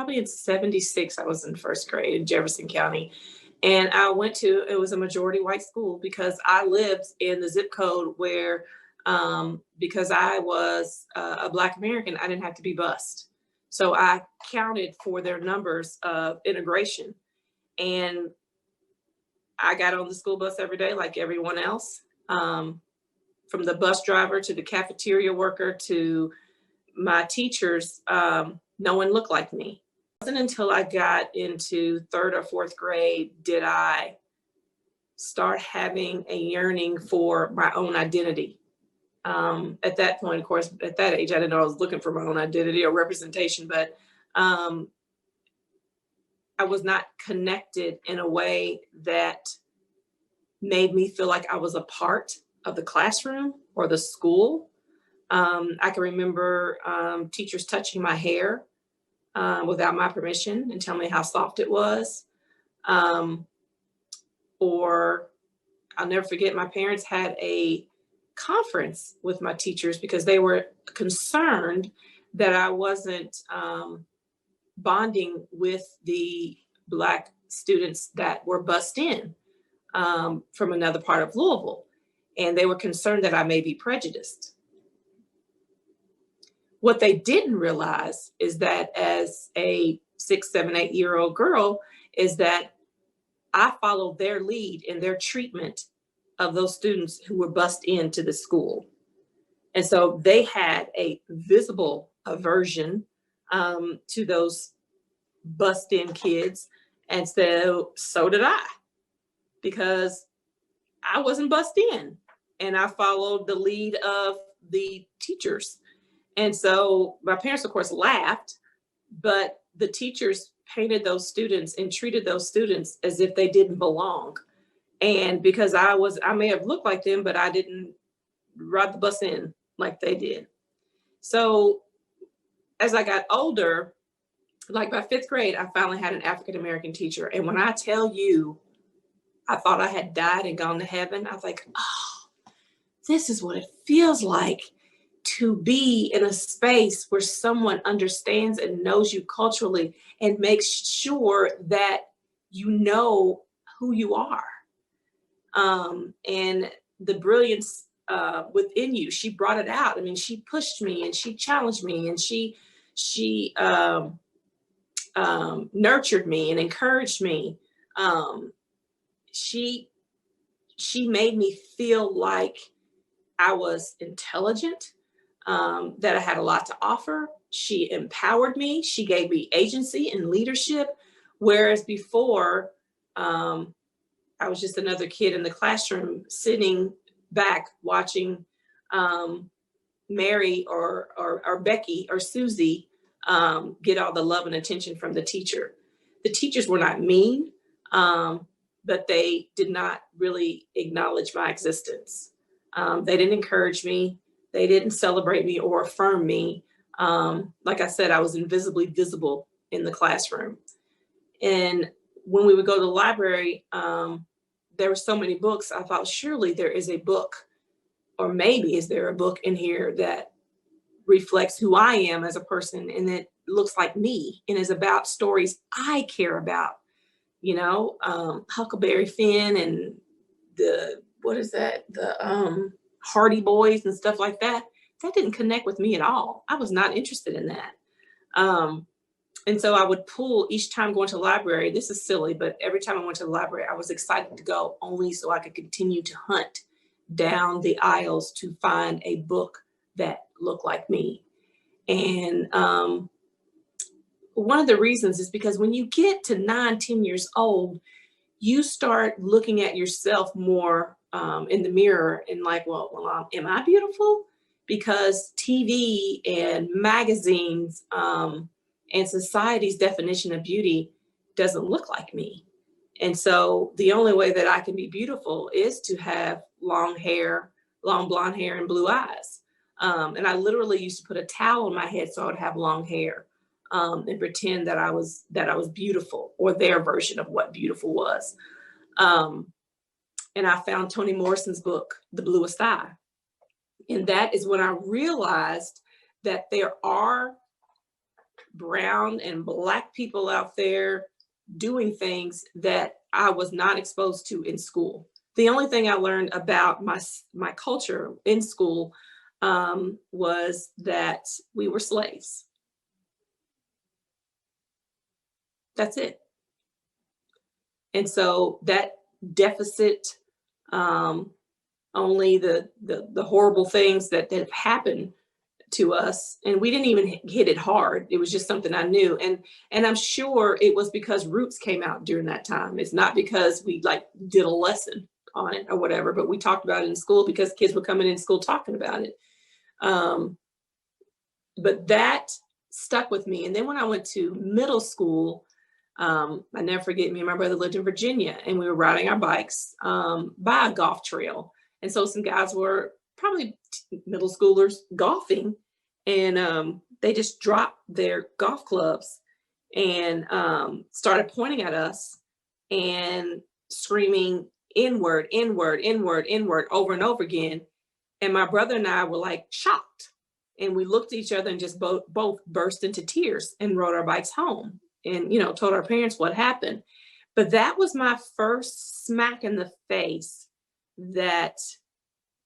probably in 76, I was in first grade in Jefferson County. And I went to, it was a majority white school because I lived in the zip code where, because I was a Black American, I didn't have to be bused. So I counted for their numbers of integration. And I got on the school bus every day like everyone else, from the bus driver to the cafeteria worker to my teachers. No one looked like me. It wasn't until I got into third or fourth grade did I start having a yearning for my own identity. At that point, of course, at that age, I didn't know I was looking for my own identity or representation, but I was not connected in a way that made me feel like I was a part of the classroom or the school. I can remember teachers touching my hair without my permission and telling me how soft it was. Or I'll never forget, my parents had a conference with my teachers because they were concerned that I wasn't bonding with the Black students that were bused in from another part of Louisville. And they were concerned that I may be prejudiced. What they didn't realize is that as a 6, 7, 8-year-old girl, is that I followed their lead in their treatment of those students who were bused into the school. And so they had a visible aversion to those bused in kids. And so did I, because I wasn't bused in and I followed the lead of the teachers. And so my parents, of course, laughed, but the teachers painted those students and treated those students as if they didn't belong. And because I may have looked like them, but I didn't ride the bus in like they did. So as I got older, like by 5th grade, I finally had an African-American teacher. And when I tell you, I thought I had died and gone to heaven, I was like, oh, this is what it feels like to be in a space where someone understands and knows you culturally and makes sure that you know who you are. And the brilliance within you, she brought it out. I mean, she pushed me and she challenged me and she nurtured me and encouraged me. She made me feel like I was intelligent, that I had a lot to offer. She empowered me. She gave me agency and leadership. Whereas before, I was just another kid in the classroom sitting back watching Mary or Becky or Susie get all the love and attention from the teacher. The teachers were not mean, but they did not really acknowledge my existence. They didn't encourage me. They didn't celebrate me or affirm me. Like I said, I was invisibly visible in the classroom. And when we would go to the library, there were so many books. I thought, surely there is a book, or maybe is there a book in here that reflects who I am as a person and that looks like me and is about stories I care about, you know, Huckleberry Finn and the Hardy Boys and stuff like that. That didn't connect with me at all. I was not interested in that. And so I would pull each time going to the library. This is silly, but every time I went to the library, I was excited to go only so I could continue to hunt down the aisles to find a book that looked like me. And one of the reasons is because when you get to 9, 10 years old, you start looking at yourself more in the mirror and like, well, am I beautiful? Because TV and magazines and society's definition of beauty doesn't look like me. And so the only way that I can be beautiful is to have long hair, long blonde hair and blue eyes. And I literally used to put a towel on my head so I would have long hair and pretend that I was beautiful, or their version of what beautiful was. And I found Toni Morrison's book, The Bluest Eye. And that is when I realized that there are brown and black people out there doing things that I was not exposed to in school. The only thing I learned about my culture in school was that we were slaves. That's it. And so that deficit, only the horrible things that have happened to us, and we didn't even hit it hard. It was just something I knew, and I'm sure it was because Roots came out during that time. It's not because we like did a lesson on it or whatever, but we talked about it in school because kids were coming in school talking about it. But that stuck with me. And then when I went to middle school, I never forget, me and my brother lived in Virginia, and we were riding our bikes by a golf trail. And so some guys were probably middle schoolers golfing, and they just dropped their golf clubs and started pointing at us and screaming inward, inward, inward, inward over and over again. And my brother and I were like shocked. And we looked at each other and just both burst into tears and rode our bikes home and, you know, told our parents what happened. But that was my first smack in the face that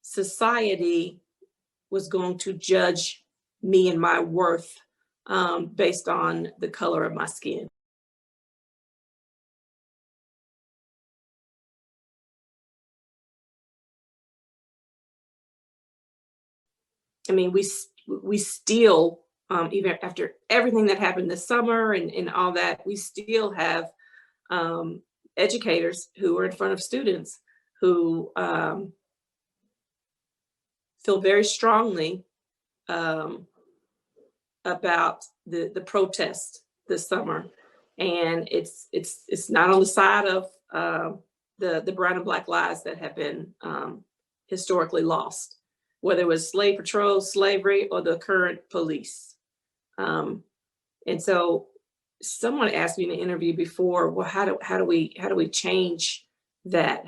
society was going to judge me and my worth based on the color of my skin. I mean, we still, even after everything that happened this summer and all that, we still have educators who are in front of students who feel very strongly about the protest this summer, and it's not on the side of the brown and black lives that have been historically lost, whether it was slave patrol, slavery, or the current police. And so someone asked me in an interview before, well, how do we change that?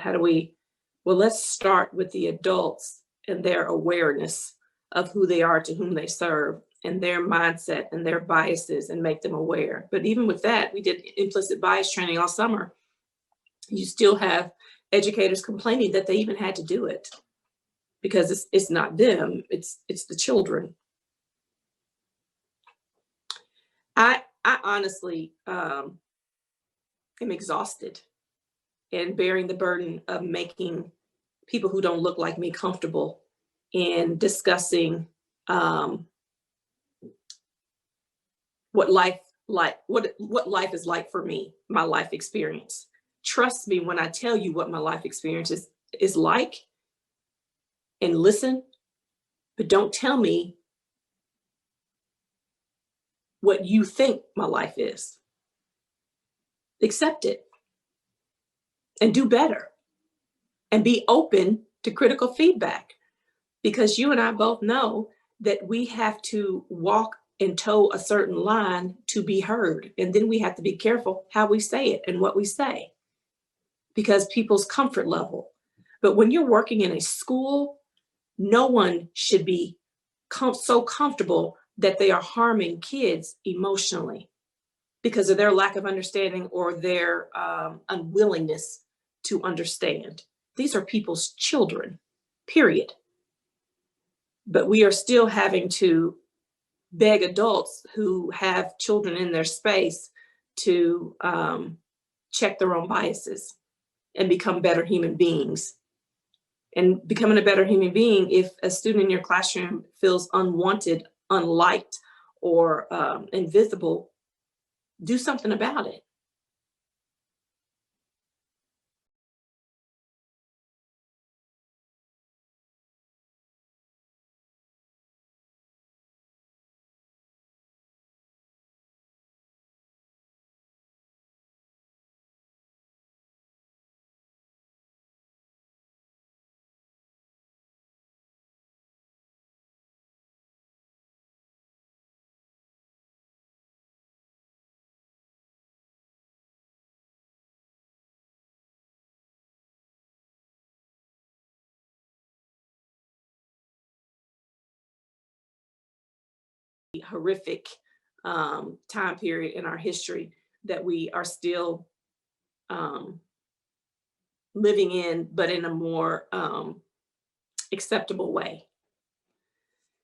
Well, let's start with the adults and their awareness of who they are, to whom they serve, and their mindset and their biases, and make them aware. But even with that, we did implicit bias training all summer. You still have educators complaining that they even had to do it because it's not them, it's the children. I honestly am exhausted in bearing the burden of making people who don't look like me comfortable in discussing what life is like for me, my life experience. Trust me when I tell you what my life experience is like, and listen, but don't tell me what you think my life is. Accept it and do better and be open to critical feedback, because you and I both know that we have to walk and toe a certain line to be heard. And then we have to be careful how we say it and what we say, because people's comfort level. But when you're working in a school, no one should be so comfortable that they are harming kids emotionally because of their lack of understanding or their unwillingness to understand. These are people's children, period. But we are still having to beg adults who have children in their space to check their own biases and become better human beings. And becoming a better human being, if a student in your classroom feels unwanted, unliked, or invisible, do something about it. Horrific time period in our history that we are still living in, but in a more acceptable way.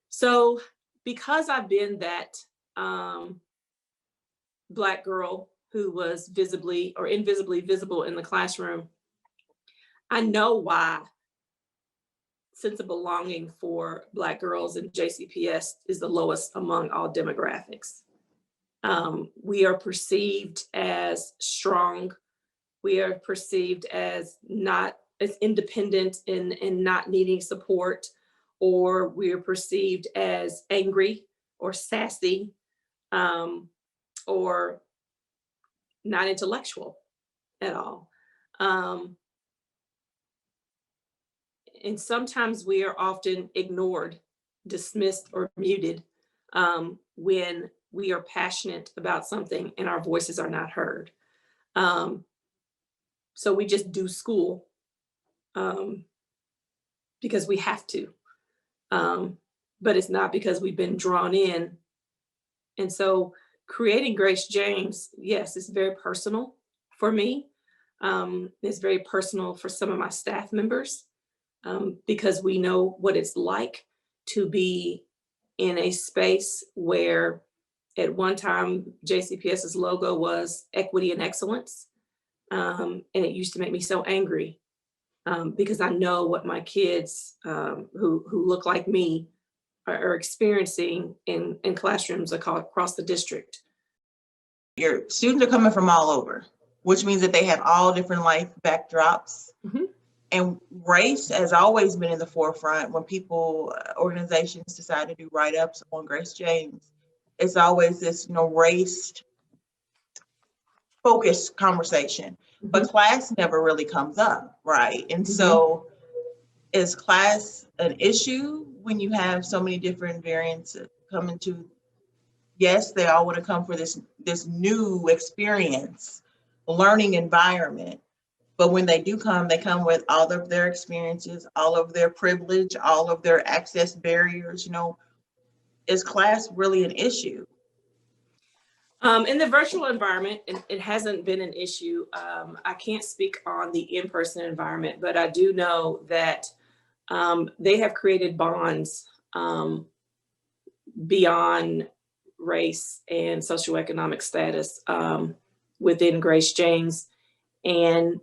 So because I've been that Black girl who was visibly or invisibly visible in the classroom, I know why sense of belonging for Black girls in JCPS is the lowest among all demographics. We are perceived as strong. We are perceived as not as independent and not needing support, or we are perceived as angry or sassy, or not intellectual at all. And sometimes we are often ignored, dismissed, or muted when we are passionate about something and our voices are not heard. So we just do school because we have to, but it's not because we've been drawn in. And so creating Grace James, yes, it's very personal for me. It's very personal for some of my staff members because we know what it's like to be in a space where at one time JCPS's logo was equity and excellence. And it used to make me so angry because I know what my kids who look like me are experiencing in classrooms across the district. Your students are coming from all over, which means that they have all different life backdrops. Mm-hmm. And race has always been in the forefront when people, organizations decide to do write-ups on Grace James. It's always this, race focused conversation, but class never really comes up, right? And so is class an issue when you have so many different variants coming to, yes, they all want to come for this new experience, learning environment. But when they do come, they come with all of their experiences, all of their privilege, all of their access barriers. Is class really an issue? In the virtual environment, it hasn't been an issue. I can't speak on the in-person environment, but I do know that they have created bonds beyond race and socioeconomic status within Grace James. And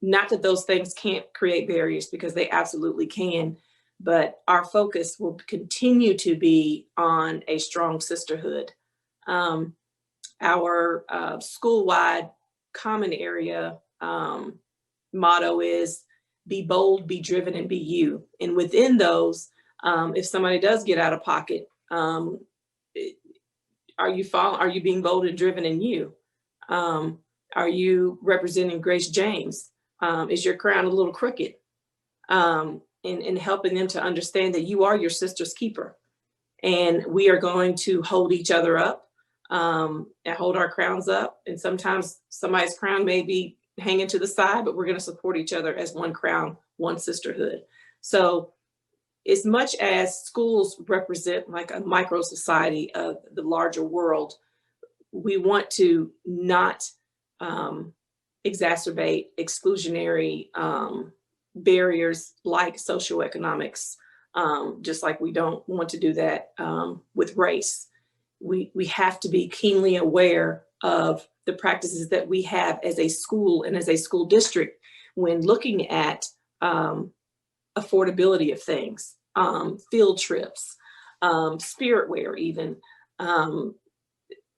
not that those things can't create barriers, because they absolutely can, but our focus will continue to be on a strong sisterhood. Our school-wide common area motto is be bold, be driven, and be you. And within those, if somebody does get out of pocket, are you being bold and driven in you? Are you representing Grace James? Is your crown a little crooked? And helping them to understand that you are your sister's keeper. And we are going to hold each other up and hold our crowns up. And sometimes somebody's crown may be hanging to the side, but we're going to support each other as one crown, one sisterhood. So as much as schools represent like a micro society of the larger world, we want to not exacerbate exclusionary barriers like socioeconomics, just like we don't want to do that with race. We have to be keenly aware of the practices that we have as a school and as a school district when looking at affordability of things, field trips, spirit wear even.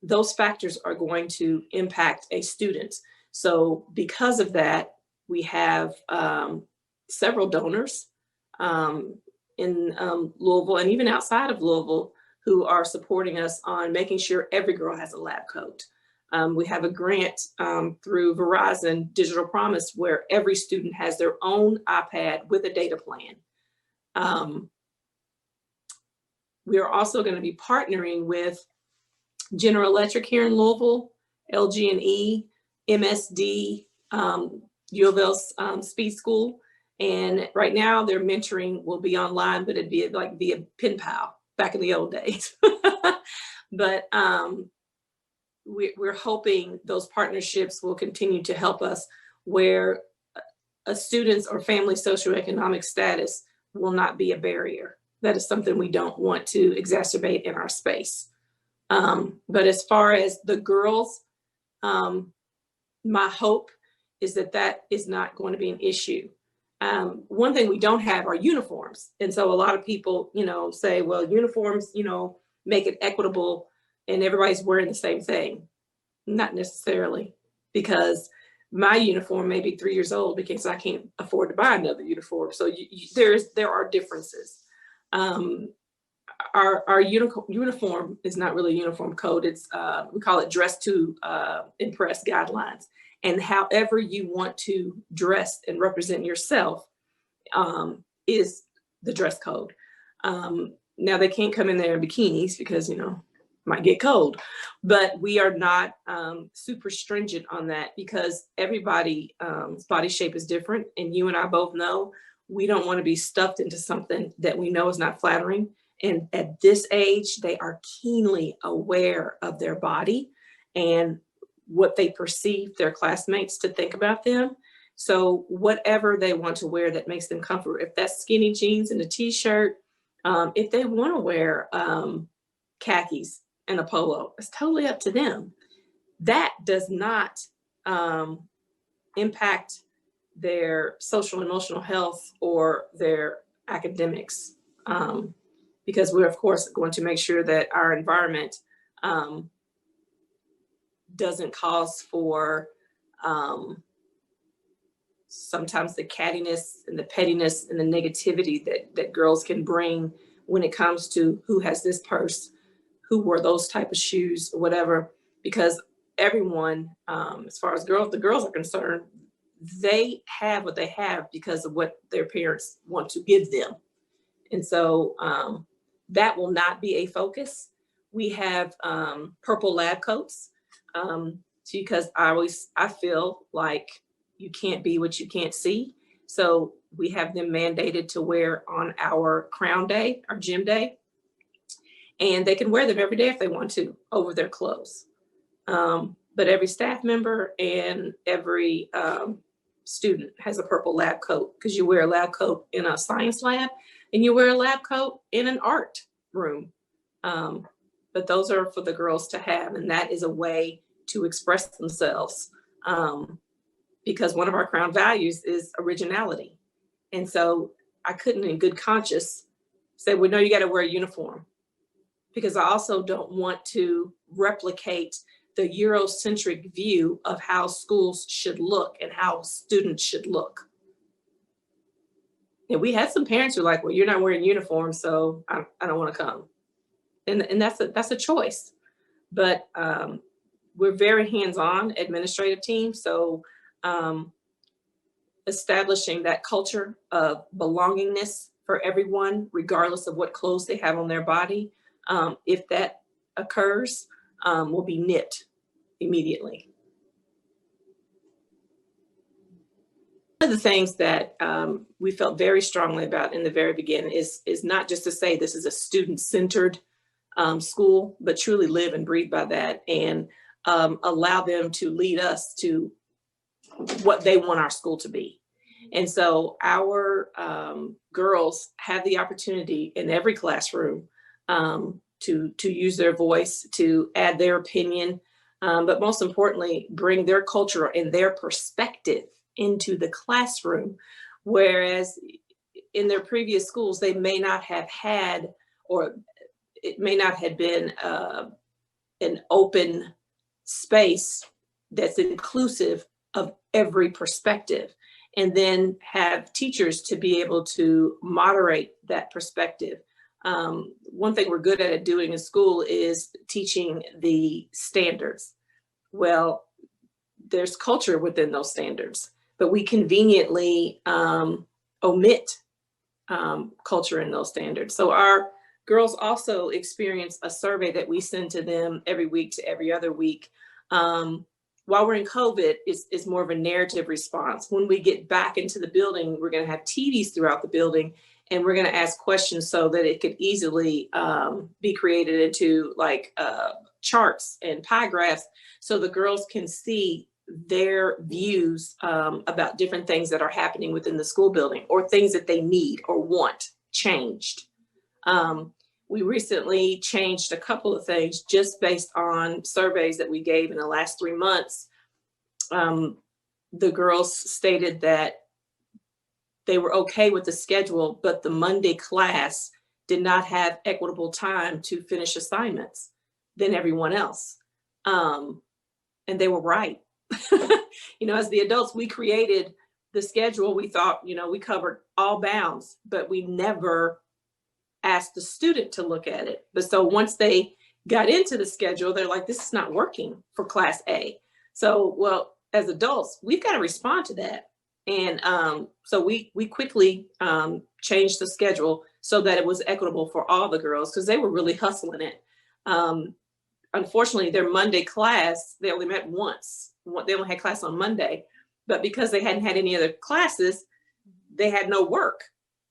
Those factors are going to impact a student. So because of that, we have several donors in Louisville and even outside of Louisville who are supporting us on making sure every girl has a lab coat. We have a grant through Verizon Digital Promise where every student has their own iPad with a data plan. We are also going to be partnering with General Electric here in Louisville, LG&E, MSD, U of L's Speed School. And right now their mentoring will be online, but it'd be like via pen pal. back in the old days. But we're hoping those partnerships will continue to help us, where a student's or family socioeconomic status will not be a barrier. That is something we don't want to exacerbate in our space. But as far as the girls, my hope is that that is not going to be an issue. One thing we don't have are uniforms. And so a lot of people, say, well, uniforms, make it equitable and everybody's wearing the same thing. Not necessarily, because my uniform may be 3 years old because I can't afford to buy another uniform. So there are differences. Our uniform is not really a uniform code. It's we call it dress to impress guidelines. And however you want to dress and represent yourself is the dress code. Now they can't come in there in bikinis because, might get cold, but we are not super stringent on that because everybody's body shape is different. And you and I both know we don't want to be stuffed into something that we know is not flattering. And at this age, they are keenly aware of their body and what they perceive their classmates to think about them. So whatever they want to wear that makes them comfortable, if that's skinny jeans and a t-shirt, if they want to wear khakis and a polo, it's totally up to them. That does not impact their social and emotional health or their academics, because we're of course going to make sure that our environment doesn't cause for sometimes the cattiness and the pettiness and the negativity that girls can bring when it comes to who has this purse, who wore those type of shoes, or whatever, because everyone, as far as the girls are concerned, they have what they have because of what their parents want to give them. And so that will not be a focus. We have purple lab coats because I feel like you can't be what you can't see. So we have them mandated to wear on our crown day, our gym day, and they can wear them every day if they want to over their clothes. But every staff member and every student has a purple lab coat, because you wear a lab coat in a science lab and you wear a lab coat in an art room. But those are for the girls to have, and that is a way to express themselves, because one of our crown values is originality. And so I couldn't in good conscience say, well, no, you got to wear a uniform, because I also don't want to replicate the Eurocentric view of how schools should look and how students should look. And we had some parents who are like, well, you're not wearing uniforms, so I don't want to come. And that's a choice. But we're very hands-on administrative team. So establishing that culture of belongingness for everyone, regardless of what clothes they have on their body, if that occurs, will be nipped immediately. One of the things that we felt very strongly about in the very beginning is not just to say this is a student-centered school, but truly live and breathe by that and allow them to lead us to what they want our school to be. And so our girls have the opportunity in every classroom to use their voice, to add their opinion, but most importantly, bring their culture and their perspective into the classroom. Whereas in their previous schools, they may not have had, or it may not have been an open space that's inclusive of every perspective, and then have teachers to be able to moderate that perspective. One thing we're good at doing in school is teaching the standards. Well, there's culture within those standards, but we conveniently omit culture in those standards. So our girls also experience a survey that we send to them every week to every other week. While we're in COVID, it's more of a narrative response. When we get back into the building, we're going to have TVs throughout the building, and we're going to ask questions so that it could easily be created into like charts and pie graphs, so the girls can see their views about different things that are happening within the school building, or things that they need or want changed. We recently changed a couple of things just based on surveys that we gave in the last 3 months. The girls stated that they were okay with the schedule, but the Monday class did not have equitable time to finish assignments than everyone else. And they were right. As the adults, we created the schedule. We thought, we covered all bounds, but we never asked the student to look at it. But so once they got into the schedule, they're like, this is not working for class A. So, well, as adults, we've got to respond to that. And so we quickly changed the schedule so that it was equitable for all the girls, because they were really hustling it. Unfortunately, their Monday class, they only met once. They only had class on Monday, but because they hadn't had any other classes, they had no work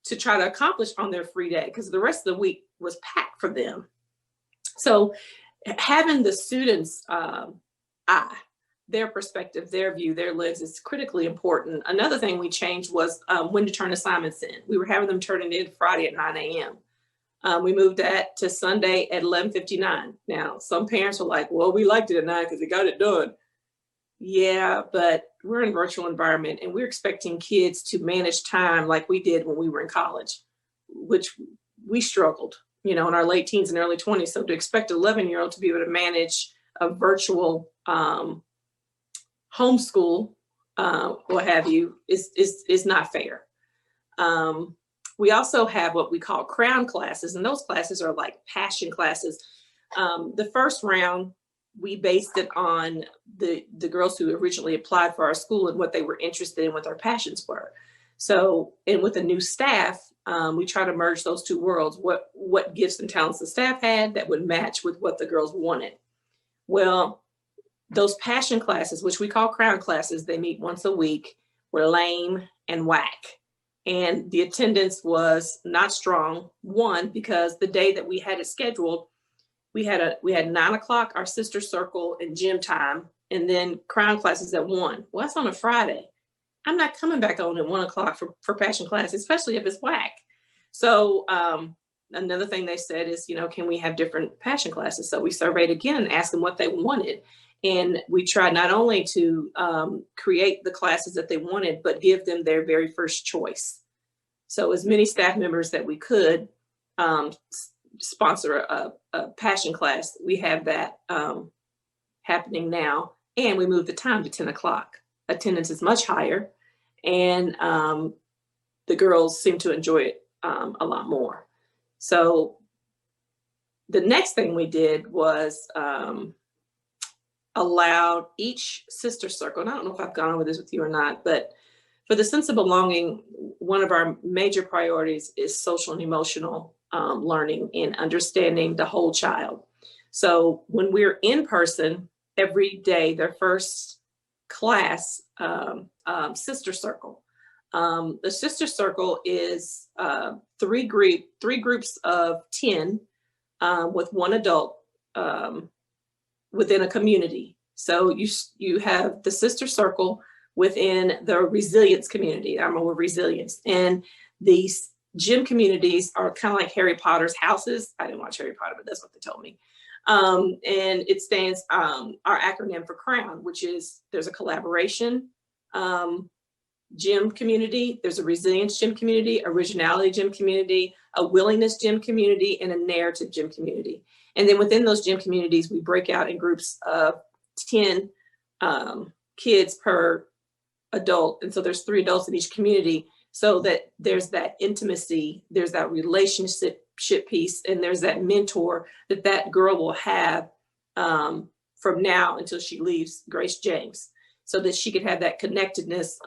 to try to accomplish on their free day, because the rest of the week was packed for them. So having the students' their perspective, their view, their lives is critically important. Another thing we changed was when to turn assignments in. We were having them turn it in Friday at 9 a.m. We moved that to Sunday at 11:59. Now, some parents were like, well, we liked it at 9 because they got it done. Yeah, but we're in a virtual environment, and we're expecting kids to manage time like we did when we were in college, which we struggled, in our late teens and early 20s. So to expect an 11-year-old to be able to manage a virtual homeschool, what have you, is not fair. We also have what we call crown classes, and those classes are like passion classes. The first round, we based it on the girls who originally applied for our school and what they were interested in, what their passions were. So, and with the new staff, we try to merge those two worlds. What gifts and talents the staff had that would match with what the girls wanted. Well, those passion classes, which we call crown classes, they meet once a week, were lame and whack. And the attendance was not strong. One, because the day that we had it scheduled, we had 9 o'clock, our sister circle and gym time, and then crown classes at 1. Well, that's on a Friday. I'm not coming back on at 1 o'clock for passion class, especially if it's whack. So another thing they said is, can we have different passion classes? So we surveyed again and asked them what they wanted. And we tried not only to create the classes that they wanted, but give them their very first choice. So as many staff members that we could sponsor a passion class. We have that happening now. And we moved the time to 10 o'clock. Attendance is much higher. And the girls seem to enjoy it a lot more. So the next thing we did was allowed each sister circle, and I don't know if I've gone over this with you or not, but for the sense of belonging, one of our major priorities is social and emotional learning and understanding the whole child. So when we're in person every day, their first class, sister circle. The sister circle is three groups of 10 with one adult within a community. So you have the sister circle within the resilience community. I'm with resilience. And these gym communities are kind of like Harry Potter's houses. I didn't watch Harry Potter, but that's what they told me. And it stands, our acronym for CROWN, which is there's a collaboration gym community, there's a resilience gym community, originality gym community, a willingness gym community, and a narrative gym community. And then within those gym communities, we break out in groups of 10 kids per adult. And so there's 3 adults in each community, so that there's that intimacy, there's that relationship piece, and there's that mentor that girl will have from now until she leaves Grace James, so that she could have that connectedness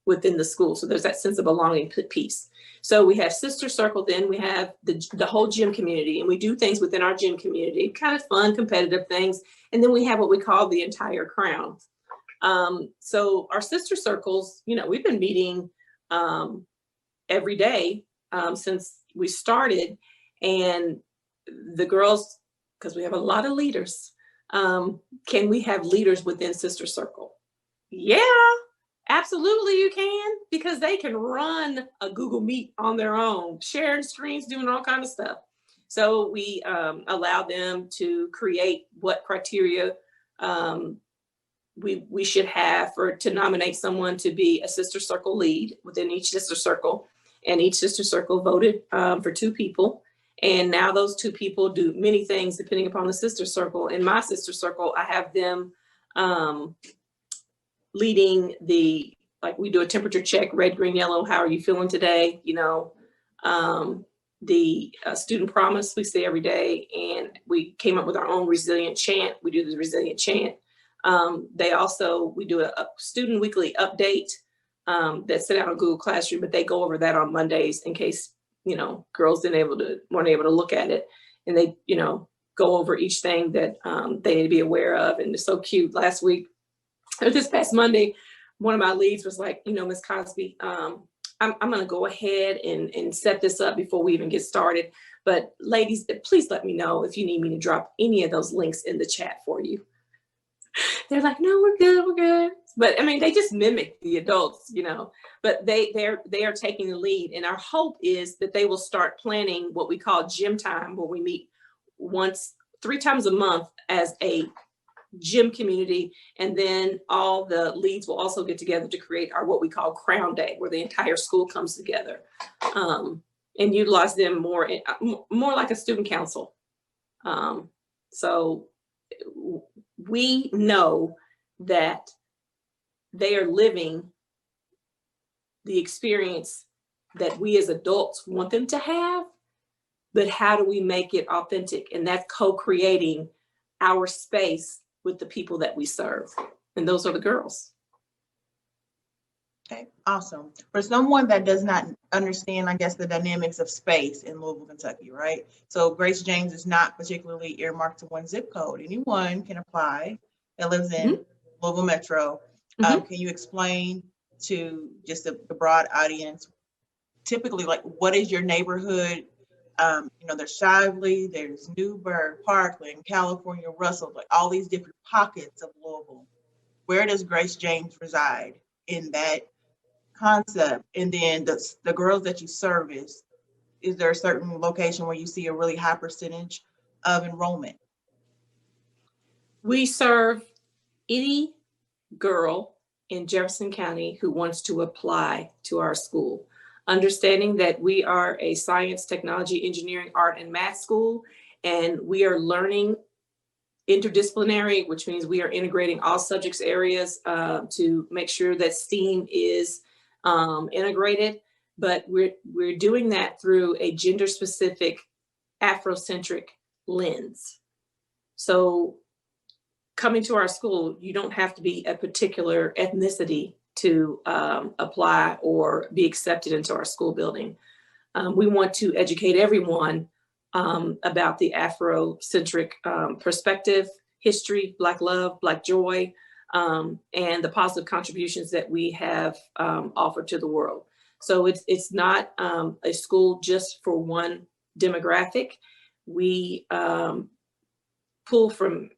within the school. So there's that sense of belonging piece. So we have sister circle, then we have the whole gym community, and we do things within our gym community, kind of fun, competitive things. And then we have what we call the entire crown. So our sister circles, we've been meeting every day since we started. And the girls, because we have a lot of leaders, can we have leaders within Sister Circle? Yeah, absolutely you can, because they can run a Google Meet on their own, sharing screens, doing all kinds of stuff. So we allow them to create what criteria we should have to nominate someone to be a Sister Circle lead within each Sister Circle. And each Sister Circle voted for 2 people. And now those 2 people do many things depending upon the Sister Circle. In my Sister Circle, I have them leading we do a temperature check, red, green, yellow. How are you feeling today? The student promise we say every day, and we came up with our own resilient chant. We do the resilient chant. We do a student weekly update that's set out on Google Classroom, but they go over that on Mondays in case, girls weren't able to look at it. And they, go over each thing that they need to be aware of. And it's so cute. This past Monday, one of my leads was like, Ms. Cosby, I'm going to go ahead and set this up before we even get started. But ladies, please let me know if you need me to drop any of those links in the chat for you. They're like, no, we're good. But I mean, they just mimic the adults, but they are taking the lead. And our hope is that they will start planning what we call gym time, where we meet 3 times a month as a gym community. And then all the leads will also get together to create what we call Crown Day, where the entire school comes together and utilize them more like a student council. So we know that they are living the experience that we as adults want them to have, but how do we make it authentic? And that's co-creating our space with the people that we serve. And those are the girls. Okay, awesome. For someone that does not understand, I guess, the dynamics of space in Louisville, Kentucky, right? So Grace James is not particularly earmarked to one zip code. Anyone can apply that lives in Louisville Metro. Can you explain to just the broad audience, typically, like, what is your neighborhood? There's Shively, there's Newburgh, Parkland, California, Russell, like all these different pockets of Louisville. Where does Grace James reside in that concept? And then the girls that you service, is there a certain location where you see a really high percentage of enrollment? We serve any girl in Jefferson County who wants to apply to our school, understanding that we are a science, technology, engineering, art, and math school, and we are learning interdisciplinary, which means we are integrating all subjects areas to make sure that STEAM is integrated. But we're doing that through a gender-specific Afro-centric lens. So coming to our school, you don't have to be a particular ethnicity to apply or be accepted into our school building. We want to educate everyone about the Afro-centric perspective, history, Black love, Black joy, and the positive contributions that we have offered to the world. So it's not a school just for one demographic. We pull from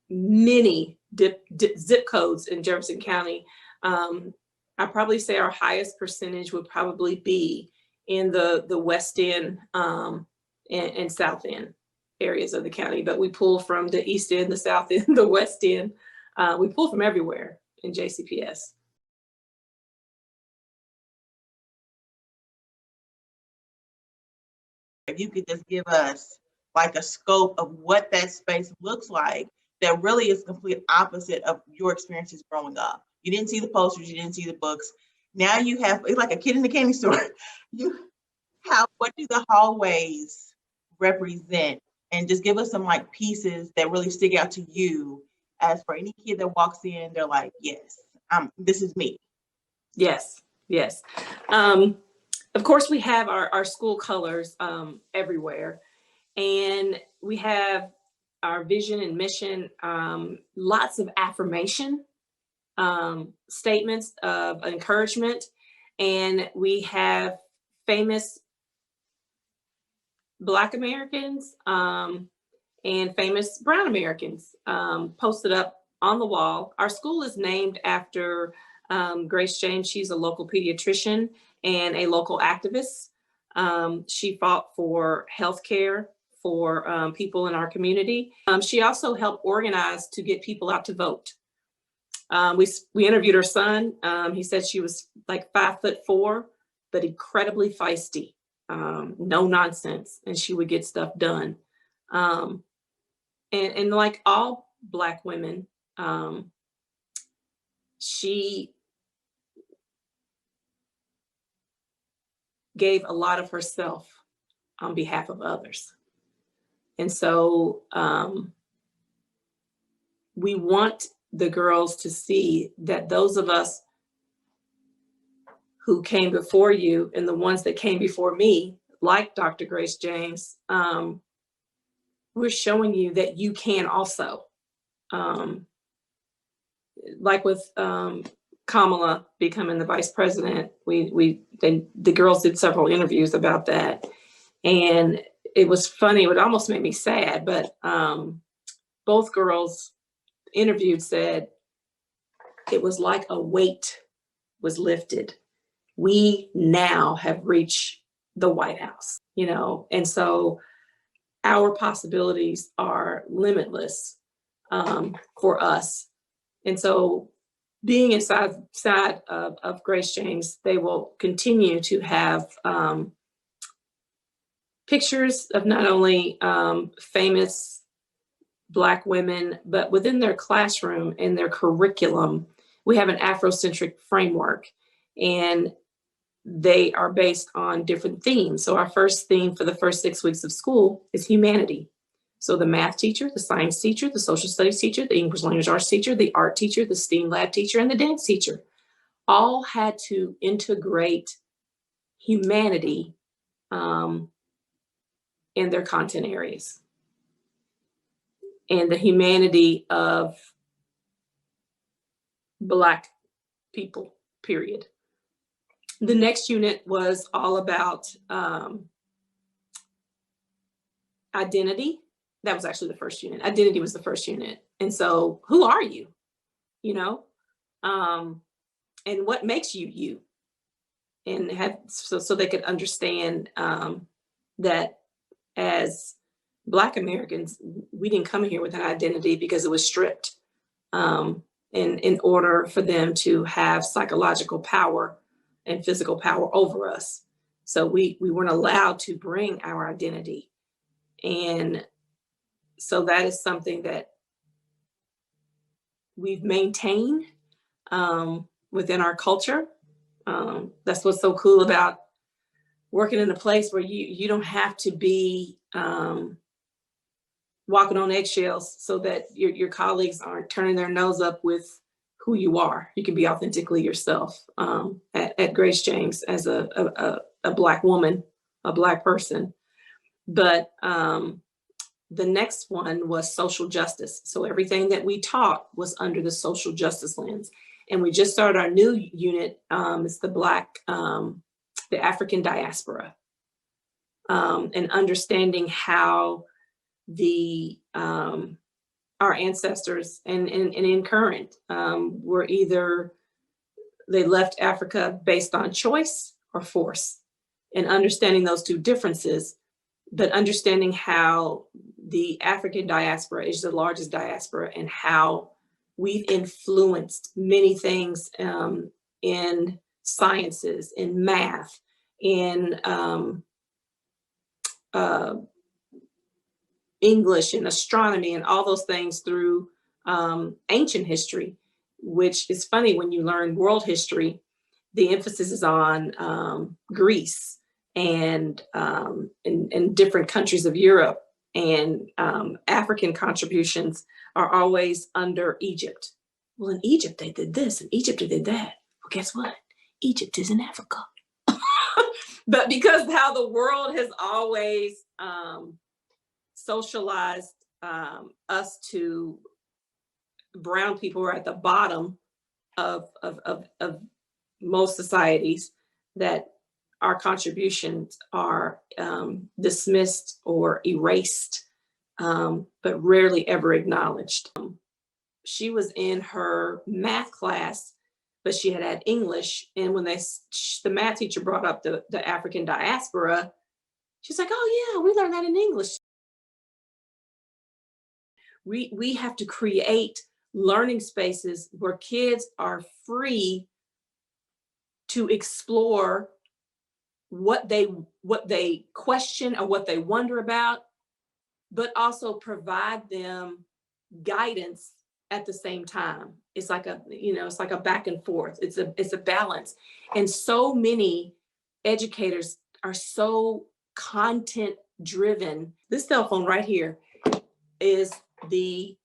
many zip codes in Jefferson County. I'd probably say our highest percentage would probably be in the West End and South End areas of the county, but we pull from the East End, the South End, the West End. We pull from everywhere in JCPS. If you could just give us like a scope of what that space looks like, that really is complete opposite of your experiences growing up. You didn't see the posters, you didn't see the books. Now you have, it's like a kid in the candy store. What do the hallways represent? And just give us some like pieces that really stick out to you, as for any kid that walks in, they're like, yes, this is me. Yes. Of course, we have our school colors everywhere. And we have our vision and mission, lots of affirmation statements of encouragement. And we have famous Black Americans and famous brown Americans posted up on the wall. Our school is named after Grace James. She's a local pediatrician and a local activist. She fought for healthcare for people in our community. She also helped organize to get people out to vote. We interviewed her son. He said she was like 5'4", but incredibly feisty, no nonsense, and she would get stuff done. And like all Black women, she gave a lot of herself on behalf of others. And so we want the girls to see that those of us who came before you and the ones that came before me, like Dr. Grace James, we're showing you that you can also. Like with Kamala becoming the vice president, the girls did several interviews about that. And it was funny, it would almost make me sad, but both girls interviewed said it was like a weight was lifted. We now have reached the White House, you know, and so our possibilities are limitless for us. And so being inside of Grace James, they will continue to have pictures of not only famous Black women, but within their classroom and their curriculum, we have an Afro-centric framework, and they are based on different themes. So our first theme for the first 6 weeks of school is humanity. So the math teacher, the science teacher, the social studies teacher, the English language arts teacher, the art teacher, the STEAM lab teacher, and the dance teacher all had to integrate humanity in their content areas. And the humanity of Black people, period. The next unit was all about identity. That was actually the first unit. Identity was the first unit. And so who are you? You know? And what makes you you? And have so they could understand that as Black Americans, we didn't come here with an identity because it was stripped. In order for them to have psychological power and physical power over us. So we weren't allowed to bring our identity. And so that is something that we've maintained within our culture. That's what's so cool about working in a place where you don't have to be walking on eggshells so that your colleagues aren't turning their nose up with who you are. You can be authentically yourself at Grace James as a Black woman, a Black person. But the next one was social justice. So everything that we taught was under the social justice lens. And we just started our new unit. It's the African Diaspora, and understanding how our ancestors and in current were either they left Africa based on choice or force, and understanding those two differences, but understanding how the African diaspora is the largest diaspora and how we've influenced many things in sciences, in math, in English and astronomy and all those things through ancient history, which is funny when you learn world history, the emphasis is on Greece and different countries of Europe, and African contributions are always under Egypt. Well, in Egypt, they did this, in Egypt, they did that. Well, guess what? Egypt is in Africa. But because how the world has always socialized us to brown people who are at the bottom of most societies, that our contributions are dismissed or erased, but rarely ever acknowledged. She was in her math class, but she had English. And when the math teacher brought up the African diaspora, she's like, oh yeah, we learned that in English. We have to create learning spaces where kids are free to explore what they question or what they wonder about, but also provide them guidance at the same time. It's like it's like a back and forth. It's a balance. And so many educators are so content driven. This cell phone right here is the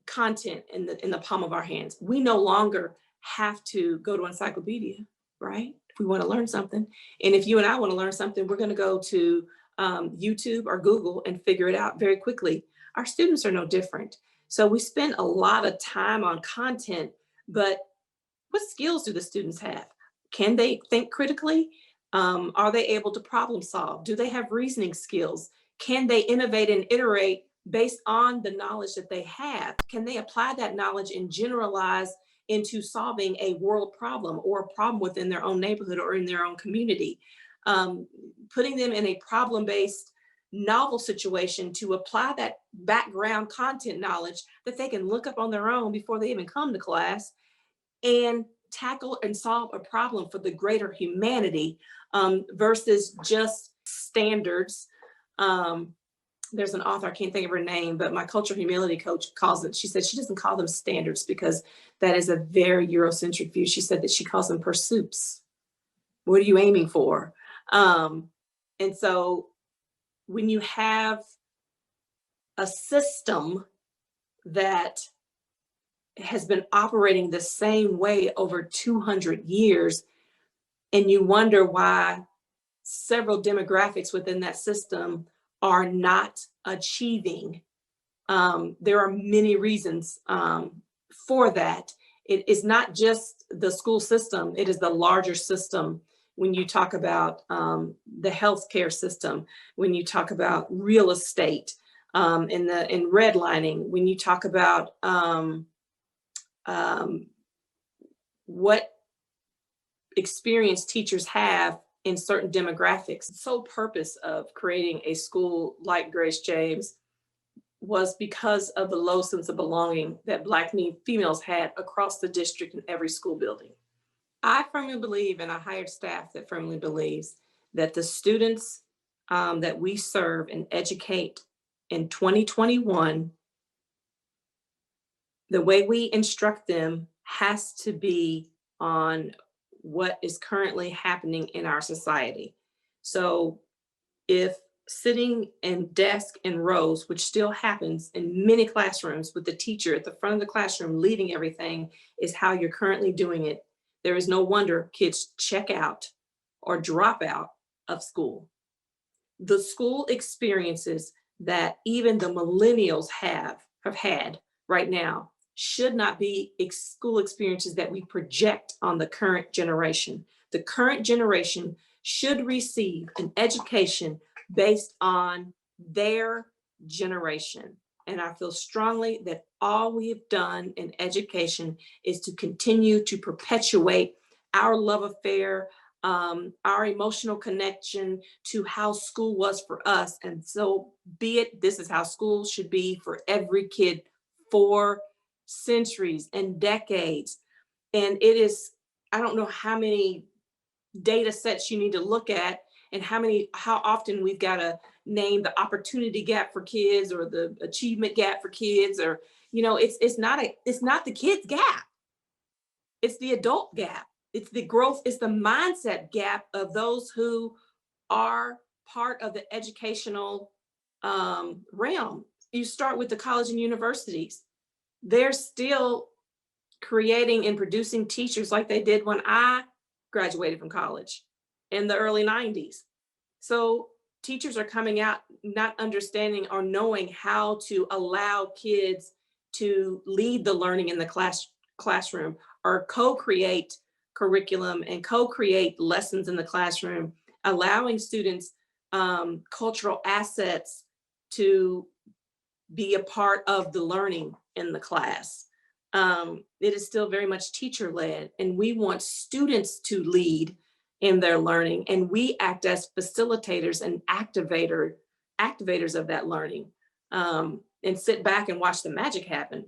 content in the palm of our hands. We no longer have to go to encyclopedia, right? If we want to learn something. And if you and I want to learn something, we're going to go to YouTube or Google and figure it out very quickly. Our students are no different. So we spend a lot of time on content, but what skills do the students have? Can they think critically? Are they able to problem solve? Do they have reasoning skills? Can they innovate and iterate based on the knowledge that they have? Can they apply that knowledge and generalize into solving a world problem or a problem within their own neighborhood or in their own community? Putting them in a problem-based novel situation to apply that background content knowledge that they can look up on their own before they even come to class and tackle and solve a problem for the greater humanity, versus just standards. There's an author, I can't think of her name, but my cultural humility coach calls it, she said she doesn't call them standards because that is a very Eurocentric view. She said that she calls them pursuits. What are you aiming for? And so when you have a system that has been operating the same way over 200 years, and you wonder why several demographics within that system are not achieving. There are many reasons for that. It is not just the school system, it is the larger system. When you talk about the healthcare system, when you talk about real estate, in redlining, when you talk about what experience teachers have in certain demographics. The sole purpose of creating a school like Grace James was because of the low sense of belonging that Black females had across the district in every school building. I firmly believe, and I hired staff that firmly believes, that the students that we serve and educate in 2021, the way we instruct them has to be on what is currently happening in our society. So if sitting in desk in rows, which still happens in many classrooms with the teacher at the front of the classroom leading everything, is how you're currently doing it, there is no wonder kids check out or drop out of school. The school experiences that even the millennials have had right now should not be school experiences that we project on the current generation. The current generation should receive an education based on their generation. And I feel strongly that all we have done in education is to continue to perpetuate our love affair, our emotional connection to how school was for us. And so be it, this is how school should be for every kid for centuries and decades. And it is, I don't know how many data sets you need to look at and how often we've got to name the opportunity gap for kids or the achievement gap for kids, or, it's not the kids gap. It's the adult gap. It's the growth, it's the mindset gap of those who are part of the educational realm. You start with the college and universities. They're still creating and producing teachers like they did when I graduated from college in the early 90s. So teachers are coming out not understanding or knowing how to allow kids to lead the learning in the classroom or co-create curriculum and co-create lessons in the classroom, allowing students cultural assets to be a part of the learning in the class. It is still very much teacher-led, and we want students to lead in their learning, and we act as facilitators and activators of that learning, and sit back and watch the magic happen.